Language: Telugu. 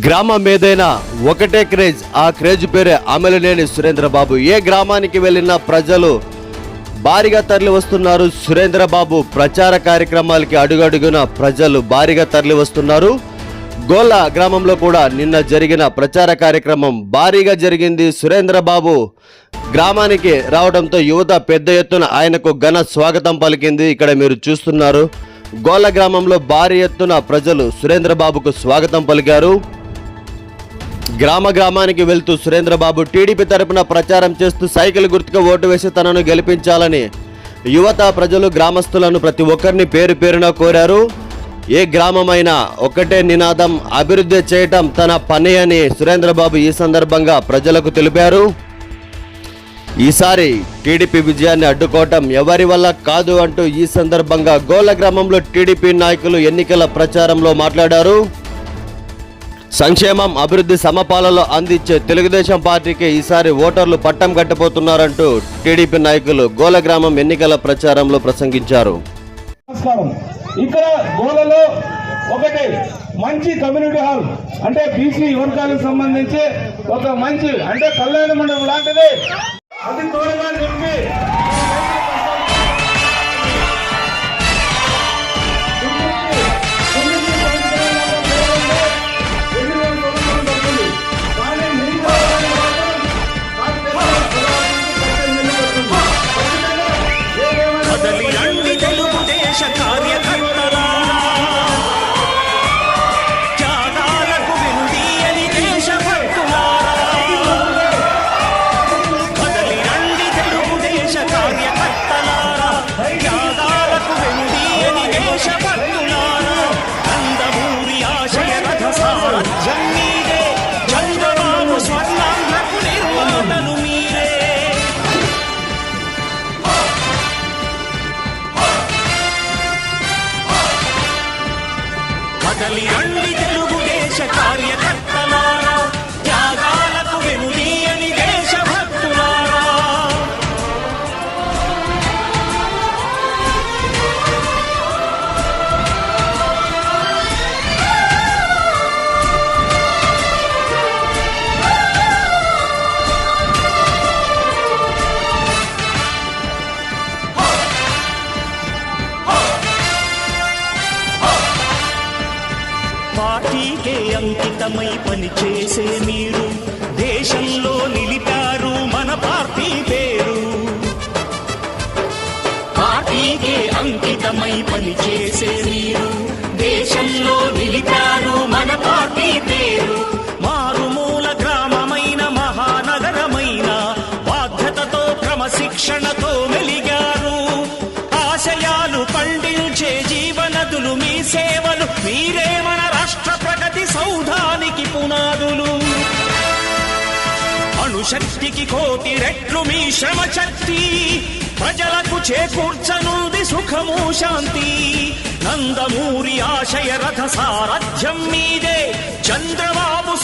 గ్రామం ఏదైనా ఒకటే క్రేజ్, ఆ క్రేజ్ పేరే అమలినేని సురేంద్రబాబు. ఏ గ్రామానికి వెళ్ళిన ప్రజలు భారీగా తరలి వస్తున్నారు. సురేంద్రబాబు ప్రచార కార్యక్రమాలకి అడుగడుగున ప్రజలు భారీగా తరలి వస్తున్నారు. గోళ్ళ గ్రామంలో కూడా నిన్న జరిగిన ప్రచార కార్యక్రమం భారీగా జరిగింది. సురేంద్రబాబు గ్రామానికి రావడంతో యువత పెద్ద ఎత్తున ఆయనకు ఘన స్వాగతం పలికింది. ఇక్కడ మీరు చూస్తున్నారు, గోళ్ళ గ్రామంలో భారీ ఎత్తున ప్రజలు సురేంద్రబాబుకు స్వాగతం పలికారు. గ్రామానికి వెళ్తూ సురేంద్రబాబు టీడీపీ తరపున ప్రచారం చేస్తూ సైకిల్ గుర్తుగా ఓటు వేసి తనను గెలిపించాలని యువత, ప్రజలు, గ్రామస్తులను ప్రతి ఒక్కరిని పేరు పేరున కోరారు. ఏ గ్రామమైనా ఒకటే నినాదం, అభివృద్ధి చేయటం తన పని అని సురేంద్రబాబు ఈ సందర్భంగా ప్రజలకు తెలిపారు. ఈసారి టీడీపీ విజయాన్ని అడ్డుకోవటం ఎవరి వల్ల కాదు అంటూ ఈ సందర్భంగా గోళ్ళ గ్రామంలో టీడీపీ నాయకులు ఎన్నికల ప్రచారంలో మాట్లాడారు. సంక్షేమం, అభివృద్ధి సమపాలలో అందించే తెలుగుదేశం పార్టీకి ఈసారి ఓటర్లు పట్టం కట్టబోతున్నారంటూ టీడీపీ నాయకులు గోళ్ళ గ్రామం ఎన్నికల ప్రచారంలో ప్రసంగించారు. ఇక్కడ గోలలో ఒకటి మంచి కమ్యూనిటీ హాల్, అంటే బీసీ వర్గాలకు సంబంధించి ఒక మంచి అంటే కళ్యాణ మండపం లాంటిది, అది తోడుగా చెప్పి కదలి రండి తెలుగుదేశ కార్యకర్తలారా, త్యాగాలకు వెనుదీయని దేశభక్తులారా. పార్టీకే అంకితమై పనిచేసే మీరు దేశంలో నిలిపారు మన పార్టీ పేరు. పార్టీకే అంకితమై పనిచేసే మీరు దేశంలో నిలిపారు మన పార్టీ పేరు. మారుమూల గ్రామమైన మహానగరమైన బాధ్యతతో క్రమశిక్షణతో మెలిగారు. ఆశయాలు పండించే జీవనదులు మీ సేవలు, మీరే మన రాష్ట్ర ప్రగతి సౌధానికి పునాదులు. అణుశక్తికి కోటి రెట్లు మీ శ్రమ శక్తి, ప్రజలకు చేకూర్చనుంది సుఖము శాంతి. నందమూరి ఆశయ రథ సారథ్యం మీదే, చంద్రబాబు